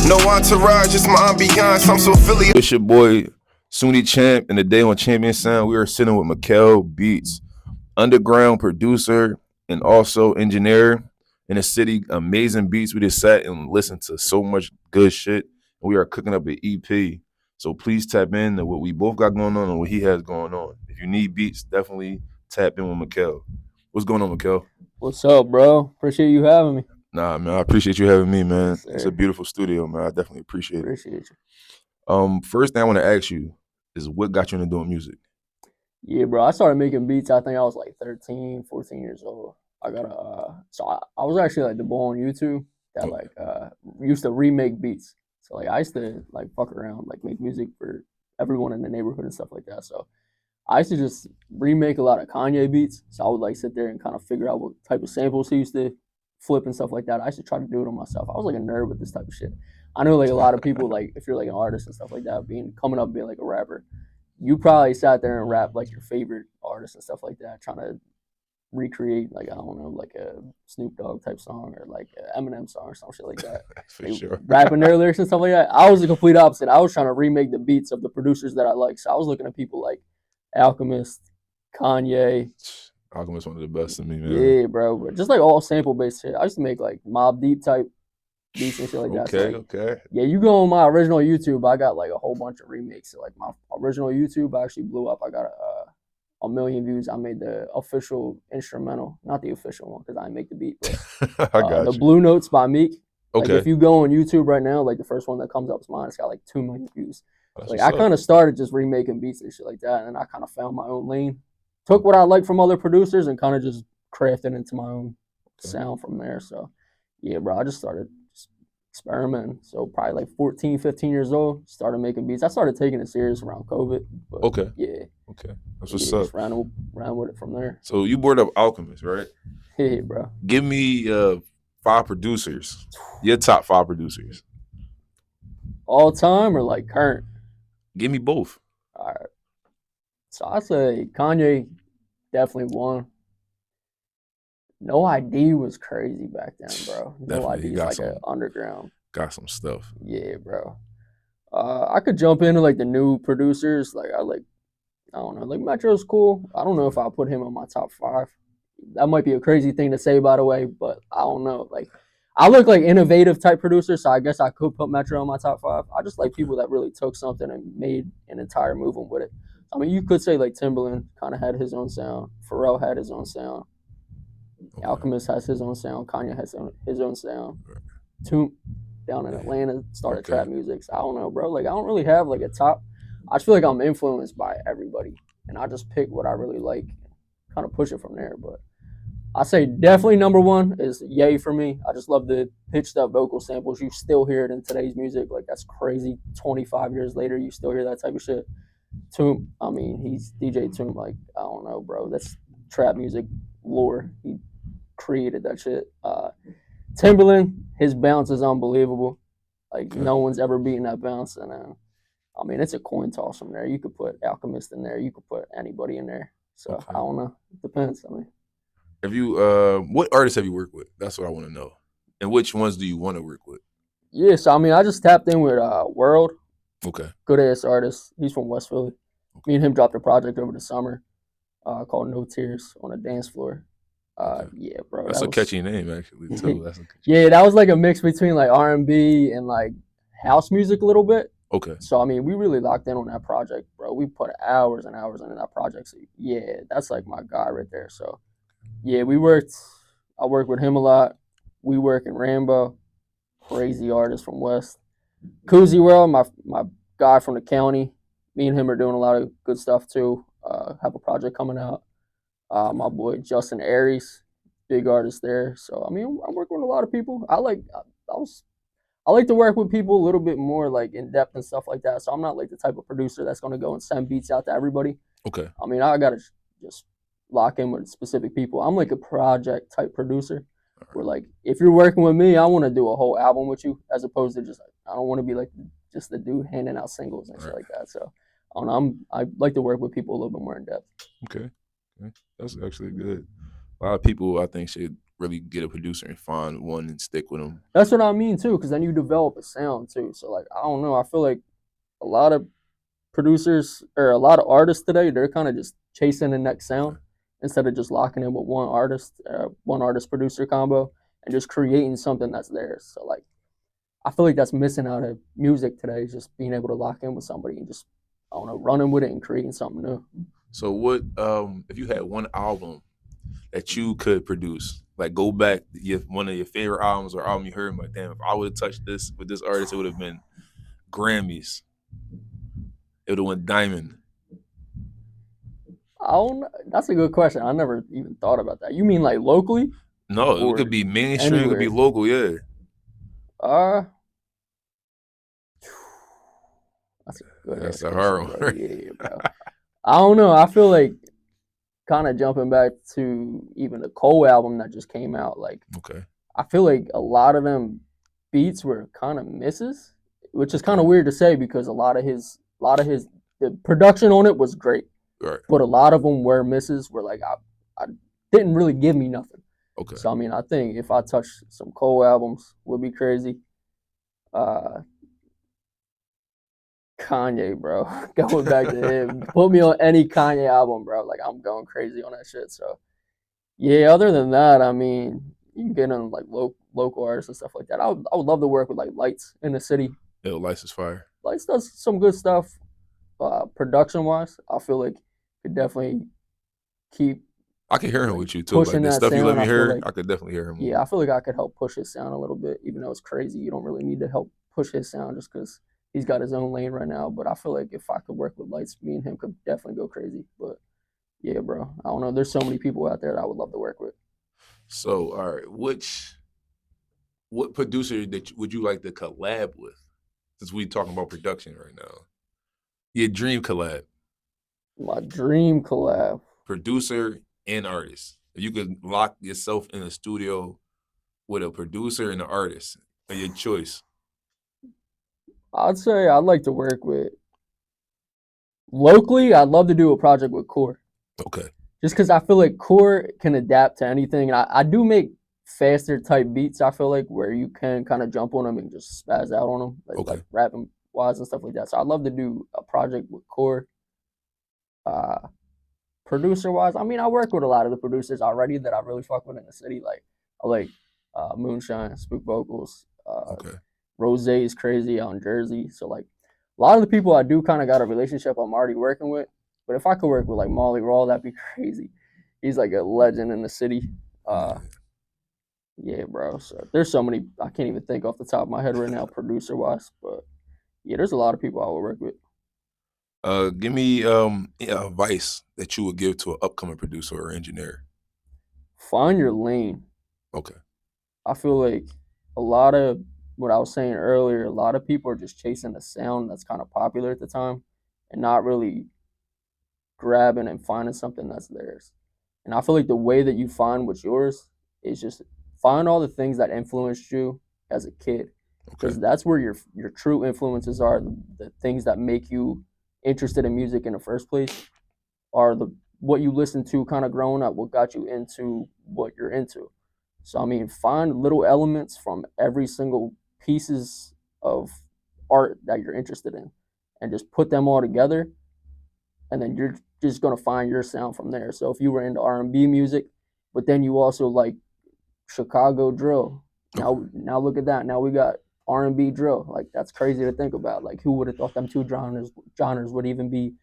No entourage, just my ambiance. I'm so Philly. It's your boy Sunni Champ, and today on ChampionSound, we are sitting with Mchale.beats, underground producer and also engineer in the city. Amazing beats. We just sat and listened to so much good shit. We are cooking up an EP. So please tap in to what we both got going on and what he has going on. If you need beats, definitely tap in with Mchale. What's going on, Mchale? What's up, bro? Appreciate you having me. Nah, man, I appreciate you having me, man. Yes, It's a beautiful studio, man. I definitely appreciate it. Appreciate you. First thing I want to ask you is what got you into doing music? Yeah, bro. I started making beats. I think I was like 13, 14 years old. I got I was actually like the boy on YouTube that like used to remake beats. So like I used to like fuck around, like make music for everyone in the neighborhood and stuff like that. So I used to just remake a lot of Kanye beats. So I would like sit there and kind of figure out what type of samples he used to flip and stuff like that. I used to try to do it on myself. I was like a nerd with this type of shit. I know like a lot of people, like if you're like an artist and stuff like that, coming up being like a rapper, you probably sat there and rap like your favorite artists and stuff like that, trying to recreate like I don't know, like a Snoop Dogg type song or like an Eminem song or some shit like that. For sure. Rapping their lyrics and stuff like that. I was the complete opposite. I was trying to remake the beats of the producers that I like. So I was looking at people like Alchemist, Kanye. Alchemist one of the best to me, man. Yeah, bro. Just like all sample based shit. I used to make like Mob Deep type beats and shit like that. Okay, So, like, okay. yeah, you go on my original YouTube, I got like a whole bunch of remakes. So, like my original YouTube actually blew up. I got a million views. I made the official instrumental, not the official one because I didn't make the beat. But, I got the you. Blue Notes by Meek. Okay. Like if you go on YouTube right now, like the first one that comes up is mine. It's got like 2 million views. That's Like I kind of started just remaking beats and shit like that, and then I kind of found my own lane. Took what I liked from other producers and kind of just crafted into my own sound from there. So, yeah, bro, I just started experimenting. So probably like 14, 15 years old, started making beats. I started taking it serious around COVID. But okay. Yeah. Okay. That's what's up. Just ran with it from there. So you brought up Alchemist, right? Yeah, bro. Give me 5 producers. Your top 5 producers. All time or like current? Give me both. All right. So I'd say Kanye definitely won. No ID was crazy back then, bro. No ID is like an underground. Got some stuff. Yeah, bro. I could jump into like the new producers. Like I don't know. Like Metro's cool. I don't know if I'll put him on my top 5. That might be a crazy thing to say, by the way, but I don't know. Like I look like innovative type producers, so I guess I could put Metro on my top 5. I just like people that really took something and made an entire movement with it. I mean, you could say like Timbaland kind of had his own sound. Pharrell had his own sound. Okay. Alchemist has his own sound. Kanye has his own sound. Toomp down in Atlanta started trap music. So I don't know, bro. Like I don't really have like a top. I just feel like I'm influenced by everybody, and I just pick what I really like, and kind of push it from there. But I say definitely number 1 is Ye for me. I just love the pitched up vocal samples. You still hear it in today's music. Like that's crazy. 25 years later, you still hear that type of shit. Toomp, I mean, he's DJ Toomp. Like I don't know, bro. That's trap music lore. He created that shit. Timbaland, his bounce is unbelievable. Like no one's ever beaten that bounce, and I mean it's a coin toss from there. You could put Alchemist in there. You could put anybody in there. So I don't know. It depends. I mean. Have you what artists have you worked with? That's what I want to know. And which ones do you want to work with? Yeah, so I mean I just tapped in with World. Okay. Good ass artist. He's from West Philly. Okay. Me and him dropped a project over the summer called No Tears on a dance floor. Yeah, bro. That's a catchy name actually too. That's yeah, that was like a mix between like R&B and like house music a little bit. Okay. So I mean, we really locked in on that project, bro. We put hours and hours into that project. So yeah, that's like my guy right there. So yeah, I worked with him a lot. We work in Rambo, crazy artist from West. Koozie World, my guy from the county. Me and him are doing a lot of good stuff too. Have a project coming out. My boy Justin Aries, big artist there. So I mean, I'm working with a lot of people. I like to work with people a little bit more like in depth and stuff like that. So I'm not like the type of producer that's gonna go and send beats out to everybody. Okay. I mean, I gotta just lock in with specific people. I'm like a project type producer. Right. Where like if you're working with me, I want to do a whole album with you, as opposed to just I don't want to be like just the dude handing out singles and shit like that. So I don't know. I like to work with people a little bit more in depth. Okay. That's actually good. A lot of people, I think, should really get a producer and find one and stick with them. That's what I mean too, because then you develop a sound too. So like I don't know, I feel like a lot of producers or a lot of artists today, they're kind of just chasing the next sound instead of just locking in with one artist producer combo and just creating something that's theirs. So like I feel like that's missing out of music today, is just being able to lock in with somebody and just, I don't know, running with it and creating something new. So what if you had one album that you could produce, like go back one of your favorite albums or album you heard, and like, damn, if I would have touched this with this artist, it would have been Grammys. It would have went diamond. I don't know. That's a good question. I never even thought about that. You mean like locally? No, it Or could be mainstream, it could be anywhere? local, yeah. That's a good That's ass a question, hard bro. one. Yeah, bro. I don't know. I feel like kind of jumping back to even the Cole album that just came out. Like Okay. I feel like a lot of them beats were kind of misses, which is kind of Okay. weird to say because a lot of his the production on it was great, Right. but a lot of them were misses. Were like I didn't really give me nothing. Okay. So I mean, I think if I touch some Cole albums, would be crazy. Kanye, bro, going back to him. Put me on any Kanye album, bro. Like I'm going crazy on that shit. So yeah. Other than that, I mean, you can get on like local artists and stuff like that. I would love to work with like Lights in the city. Yo, License Fire. Lights does some good stuff, production wise. I feel like could definitely keep I could hear him like with you too. Like pushing the that stuff you let sound. me I feel hear, like I could definitely hear him. yeah, I feel like I could help push his sound a little bit, even though it's crazy. You don't really need to help push his sound just because he's got his own lane right now. But I feel like if I could work with Lights, me and him could definitely go crazy. But yeah, bro, I don't know. There's so many people out there that I would love to work with. So, all right, what producer would you like to collab with? Since we talking about production right now, your dream collab, My dream collab. producer and artist. If you could lock yourself in a studio with a producer and an artist, or your choice. I'd say I'd like to work with locally. I'd love to do a project with Core, Okay. just because I feel like Core can adapt to anything. And I do make faster type beats. I feel like where you can kind of jump on them and just spaz out on them, like Okay. rapping wise and stuff like that. So I'd love to do a project with Core. Uh, Producer wise, I mean, I work with a lot of the producers already that I really fuck with in the city. Like I like Moonshine, Spook Vocals, Okay. Rose is crazy out in Jersey. So like a lot of the people I do kind of got a relationship I'm already working with. But if I could work with like Molly Raw, that'd be crazy. He's like a legend in the city. Yeah, bro. So there's so many I can't even think off the top of my head right now, producer wise. But yeah, there's a lot of people I would work with. Give me advice that you would give to an upcoming producer or engineer. Find your lane. Okay. I feel like a lot of what I was saying earlier, a lot of people are just chasing a sound that's kind of popular at the time and not really grabbing and finding something that's theirs. And I feel like the way that you find what's yours is just find all the things that influenced you as a kid, Okay. because that's where your true influences are. The things that make you interested in music in the first place are the what you listened to kind of growing up, what got you into what you're into. So I mean, find little elements from every single pieces of art that you're interested in, and just put them all together, and then you're just gonna find your sound from there. So if you were into R&B music, but then you also like Chicago drill, now look at that. Now we got R&B drill. Like that's crazy to think about. Like who would have thought them two genres would even be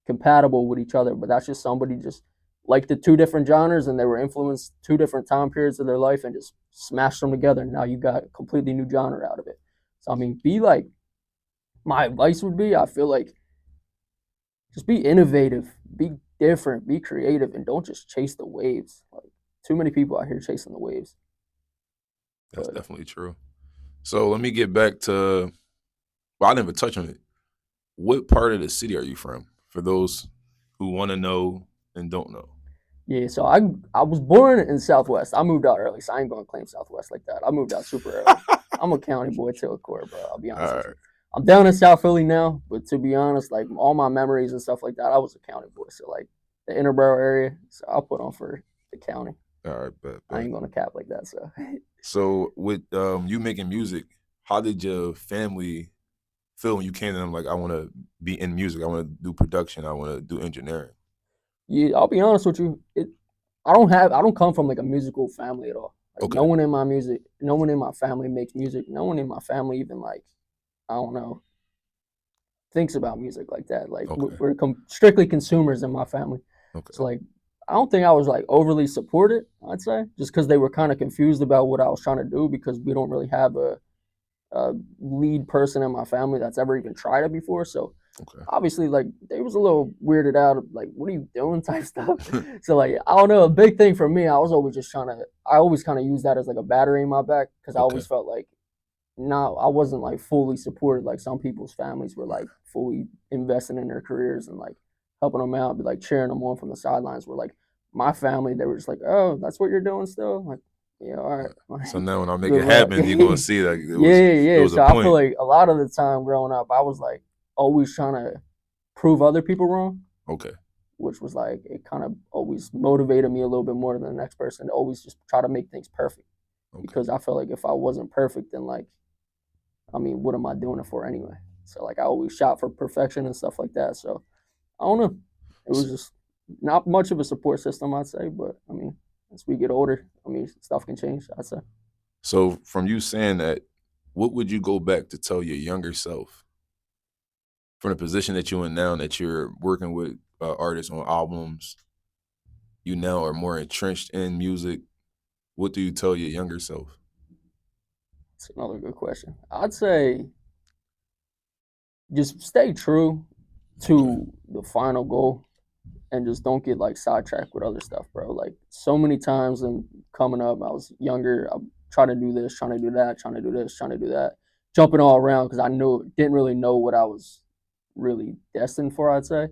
compatible with each other? But that's just somebody just liked the two different genres and they were influenced two different time periods of their life and just smashed them together. Now you got a completely new genre out of it. So I mean, be like, my advice would be, I feel like just be innovative, be different, be creative, and don't just chase the waves. Like too many people out here chasing the waves. That's But definitely true. So let me get back to, well, I didn't even touch on it. What part of the city are you from? For those who want to know and don't know. yeah, so I was born in Southwest. I moved out early, so I ain't gonna claim Southwest like that. I moved out super early. I'm a county boy to a core, bro. I'll be honest All with right. you. I'm down in South Philly now, but to be honest, like all my memories and stuff like that, I was a county boy. So like the Interborough area, so I'll put on for the county. All right, bet. I ain't gonna cap like that. So with you making music, how did your family feel when you came to them like, I want to be in music, I want to do production, I want to do engineering? Yeah, I'll be honest with you. I don't come from like a musical family at all. Like Okay. no one in my family makes music. No one in my family even like, I don't know, thinks about music like that. Like Okay. we're strictly consumers in my family. Okay. So like I don't think I was like overly supported, I'd say, just because they were kind of confused about what I was trying to do because we don't really have a lead person in my family that's ever even tried it before. So Okay. obviously like they was a little weirded out, like what are you doing type stuff. So like I don't know, a big thing for me, I always kind of use that as like a battery in my back because I Okay. always felt like no, I wasn't like fully supported like some people's families were like fully investing in their careers and like helping them out, be like cheering them on from the sidelines. Where like my family, they were just like, "Oh, that's what you're doing still." Like, yeah, all right. So now when I make Good it luck. happen, you're gonna see like it Yeah. was a So I feel point. like a lot of the time growing up, I was like always trying to prove other people wrong, Okay. which was like it kind of always motivated me a little bit more than the next person to always just try to make things perfect. Okay. Because I felt like if I wasn't perfect, then like, I mean, what am I doing it for anyway? So like I always shot for perfection and stuff like that. So I don't know. It was just not much of a support system, I'd say. But I mean, as we get older, I mean, stuff can change, I'd say. So from you saying that, what would you go back to tell your younger self from the position that you're in now, that you're working with artists on albums, you now are more entrenched in music? What do you tell your younger self? It's another good question. I'd say just stay true Okay. to the final goal and just don't get like sidetracked with other stuff, bro. Like so many times and coming up, I was younger, I trying to do this, trying to do that, trying to do this, trying to do that, jumping all around because didn't really know what I was really destined for, I'd say.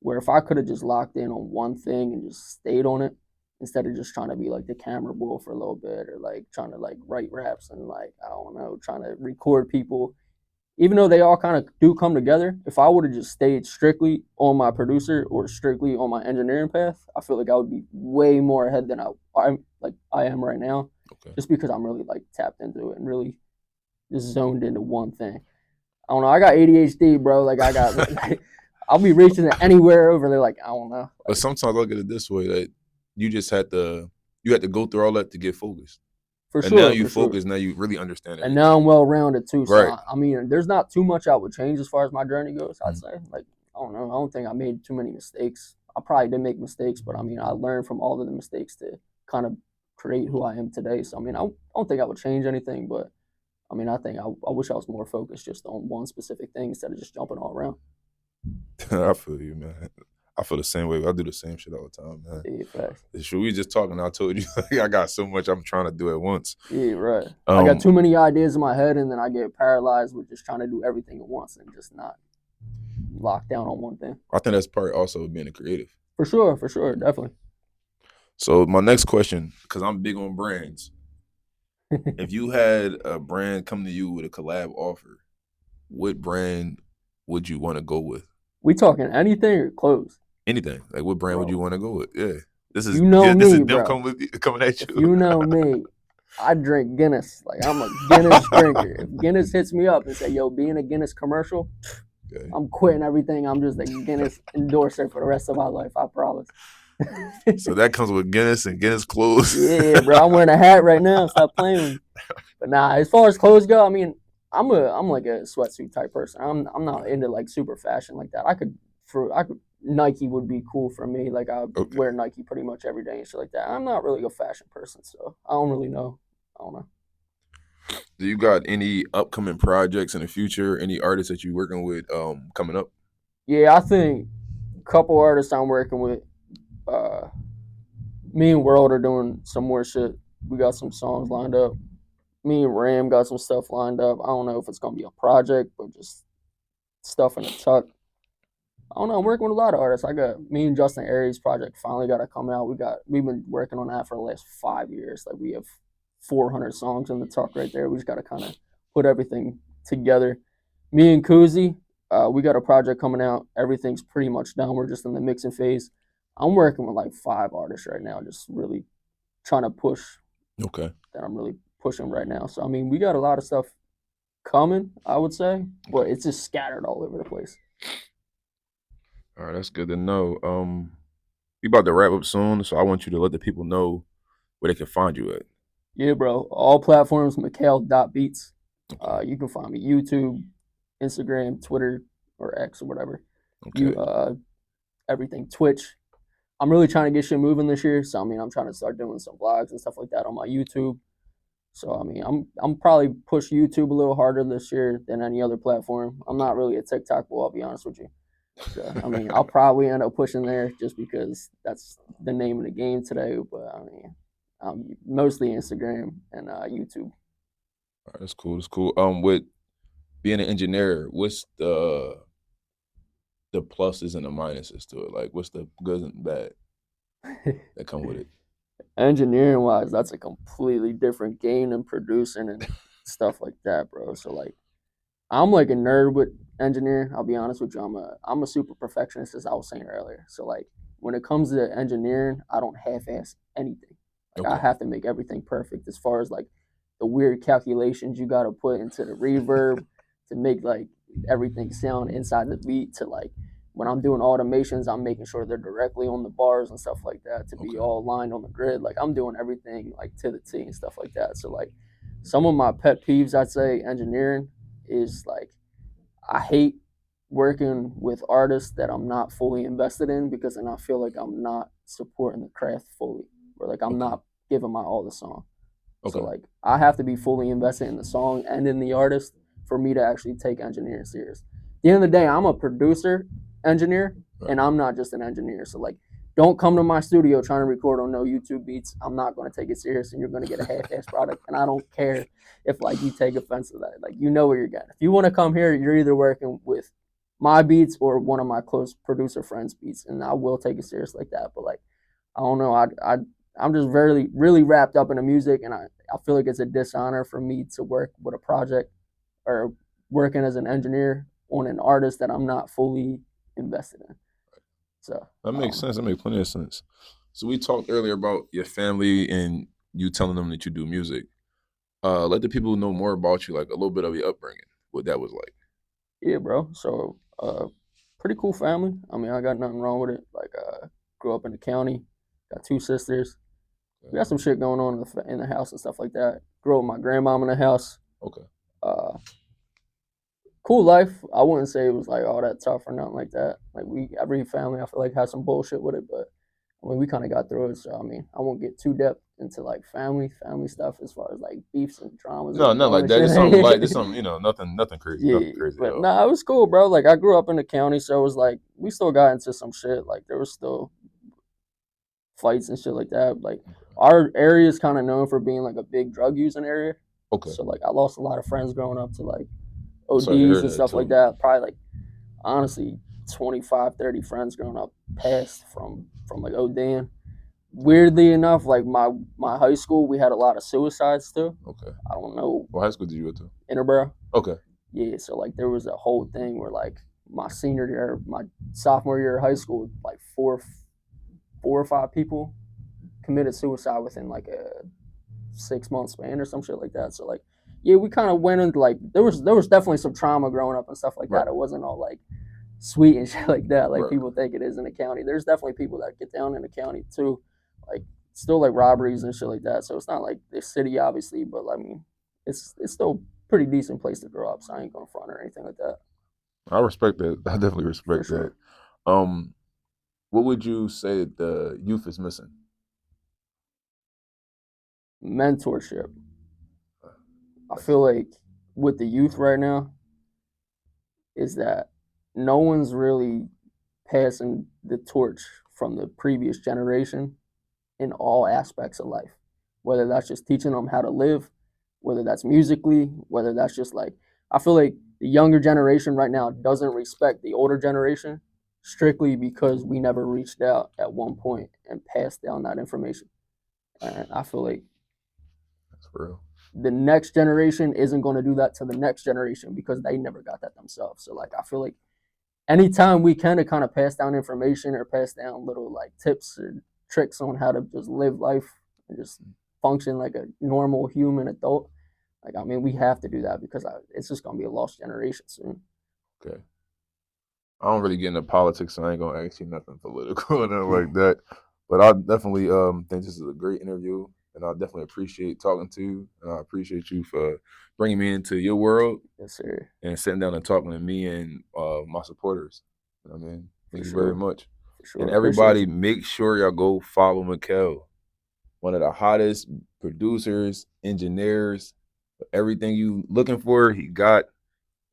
Where if I could have just locked in on one thing and just stayed on it instead of just trying to be like the camera boy for a little bit or like trying to like write raps and like I don't know, trying to record people, even though they all kind of do come together, if I would have just stayed strictly on my producer or strictly on my engineering path, I feel like I would be way more ahead than I am right now. Okay. Just because I'm really like tapped into it and really just zoned into one thing. I don't know. I got ADHD, bro. Like I got, like, I'll be reaching it anywhere over there. Like I don't know. But sometimes I look at it this way, that you just had to go through all that to get focused. For And sure. now you for sure. focus, now you really understand it. And now I'm well rounded too. So Right. I mean, there's not too much I would change as far as my journey goes. I'd say, like, I don't know. I don't think I made too many mistakes. I probably did make mistakes, but I mean, I learned from all of the mistakes to kind of create who I am today. So I mean, I don't think I would change anything, but I mean, I think I wish I was more focused just on one specific thing instead of just jumping all around. I feel you, man. I feel the same way. I do the same shit all the time, man. Yeah, facts. Should we just talking? I told you, like, I got so much I'm trying to do at once. Yeah, right. I got too many ideas in my head, and then I get paralyzed with just trying to do everything at once and just not locked down on one thing. I think that's part also of being a creative. For sure, definitely. So my next question, because I'm big on brands. If you had a brand come to you with a collab offer, what brand would you want to go with? We talking anything or clothes? Anything. Like, what brand would you want to go with? Yeah. This is me, them bro. coming at you. If you know me, I drink Guinness. Like I'm a Guinness drinker. If Guinness hits me up and say, "Yo, be in a Guinness commercial," okay, I'm quitting everything. I'm just a Guinness endorser for the rest of my life. I promise. So that comes with Guinness and Guinness clothes. Yeah, bro. I'm wearing a hat right now. Stop playing with me. But nah, as far as clothes go, I mean, I'm like a sweatsuit type person. I'm not into like super fashion like that. I could Nike would be cool for me. Like I wear Nike pretty much every day and shit like that. I'm not really a fashion person, so I don't really know. I don't know. Do you got any upcoming projects in the future? Any artists that you working with coming up? Yeah, I think a couple artists I'm working with. Me and World are doing some more shit. We got some songs lined up. Me and Ram got some stuff lined up. I don't know if it's gonna be a project, but just stuff in the tuck. I don't know. I'm working with a lot of artists. I got me and Justin Aries project finally got to come out. We've been working on that for the last 5 years. Like we have 400 songs in the tuck right there. We just got to kind of put everything together. Me and Kuzi, we got a project coming out. Everything's pretty much done. We're just in the mixing phase. I'm working with like 5 artists right now, just really trying to push Okay. that I'm really pushing right now. So I mean, we got a lot of stuff coming, I would say, but it's just scattered all over the place. All right, that's good to know. We about to wrap up soon, so I want you to let the people know where they can find you at. Yeah, bro. All platforms, Mchale.beats. You can find me YouTube, Instagram, Twitter, or X or whatever. Okay. Everything, Twitch. I'm really trying to get shit moving this year. So I mean, I'm trying to start doing some vlogs and stuff like that on my YouTube. So I mean, I'm probably push YouTube a little harder this year than any other platform. I'm not really a TikTok boy, I'll be honest with you. So I mean, I'll probably end up pushing there just because that's the name of the game today. But I mean, mostly Instagram and YouTube. All right, that's cool. That's cool. With being an engineer, what's the pluses and the minuses to it? Like, what's the good and bad that come with it? Engineering wise, that's a completely different game than producing and stuff like that, bro. So like, I'm like a nerd with engineering. I'll be honest with you. I'm a super perfectionist, as I was saying earlier. So like, when it comes to engineering, I don't half-ass anything. Like I Okay. have to make everything perfect. As far as like the weird calculations you got to put into the reverb to make like everything sound inside the beat, to like when I'm doing automations, I'm making sure they're directly on the bars and stuff like that to be Okay. all lined on the grid. Like I'm doing everything like to the T and stuff like that. So like some of my pet peeves, I'd say, engineering is like I hate working with artists that I'm not fully invested in, because then I feel like I'm not supporting the craft fully, or like I'm Okay. not giving my all to the song. Okay. So like I have to be fully invested in the song and in the artist for me to actually take engineering serious. At the end of the day, I'm a producer, engineer, Right. and I'm not just an engineer. So like, don't come to my studio trying to record on no YouTube beats. I'm not going to take it serious, and you're going to get a half-ass product. And I don't care if like you take offense to that. Like, you know where you're getting. If you want to come here, you're either working with my beats or one of my close producer friends' beats, and I will take it serious like that. But like, I don't know. I'm just really wrapped up in the music, and I feel like it's a dishonor for me to work with a project or working as an engineer on an artist that I'm not fully invested in. So That makes sense. That makes plenty of sense. So we talked earlier about your family and you telling them that you do music. Let the people know more about you, like a little bit of your upbringing, what that was like. yeah, bro. So pretty cool family. I mean, I got nothing wrong with it. Like grew up in the county, got 2 sisters. We got some shit going on in the house and stuff like that. Grew up with my grandmom in the house. Okay. Cool life. I wouldn't say it was like all that tough or nothing like that. Like every family I feel like has some bullshit with it, but I mean we kind of got through it. So I mean I won't get too depth into like family stuff as far as like beefs and dramas No, and not like growing that. Just shit. something light. Just something, nothing crazy. Yeah, Nothing crazy at but all. nah, it was cool, bro. Like I grew up in the county, so it was like we still got into some shit. Like there was still fights and shit like that. Like our area is kind of known for being like a big drug using area. Okay. So like I lost a lot of friends growing up to like Sorry to hear ODs and that stuff too. like that. Probably like honestly 25, 30 friends growing up passed from like ODing. Weirdly enough, like my high school, we had a lot of suicides too. Okay. I don't know. What high school did you go to? Interborough. Okay. Yeah, so like there was a whole thing where like my senior year, my sophomore year of high school, like four or five people committed suicide within like a 6 month span or some shit like that. So like, yeah, we kind of went into like there was definitely some trauma growing up and stuff like Right. that. It wasn't all like sweet and shit like that, like Right. people think it is in the county. There's definitely people that get down in the county too, like still like robberies and shit like that. So it's not like the city, obviously, but I mean, it's still a pretty decent place to grow up. So I ain't gonna front or anything like that. I respect that. I definitely respect For that. What would you say the youth is missing? Mentorship. I feel like with the youth right now is that no one's really passing the torch from the previous generation in all aspects of life. Whether that's just teaching them how to live, whether that's musically, whether that's just like, I feel like the younger generation right now doesn't respect the older generation strictly because we never reached out at one point and passed down that information. And I feel like That's for real. the next generation isn't going to do that to the next generation because they never got that themselves. So like I feel like anytime we can to kind of pass down information or pass down little like tips or tricks on how to just live life and just function like a normal human adult. Like, I mean, we have to do that because it's just gonna be a lost generation soon. Okay. I don't really get into politics, so I ain't gonna ask you nothing political and nothing like that. But I definitely think this is a great interview, and I definitely appreciate talking to you, and I appreciate you for bringing me into your world Yes, sir. and sitting down and talking to me and my supporters. You know what I mean? Thank you sure. very much. For sure. And Appreciate everybody, you. make sure y'all go follow Mchale, one of the hottest producers, engineers, everything you looking for. He got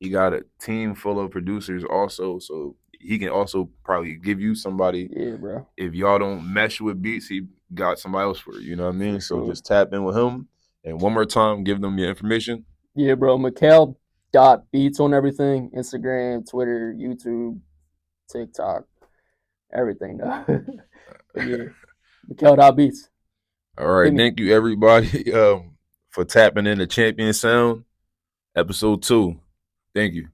a team full of producers also, so he can also probably give you somebody. Yeah, bro. If y'all don't mesh with beats, he got somebody else for you. You know what I mean? For So sure. just tap in with him. And one more time, give them your information. Yeah, bro. Mchale.beats on everything: Instagram, Twitter, YouTube, TikTok, everything. But yeah, Mchale.beats. All right. Hit me. Thank you, everybody, for tapping in the Champion Sound, episode 2. Thank you.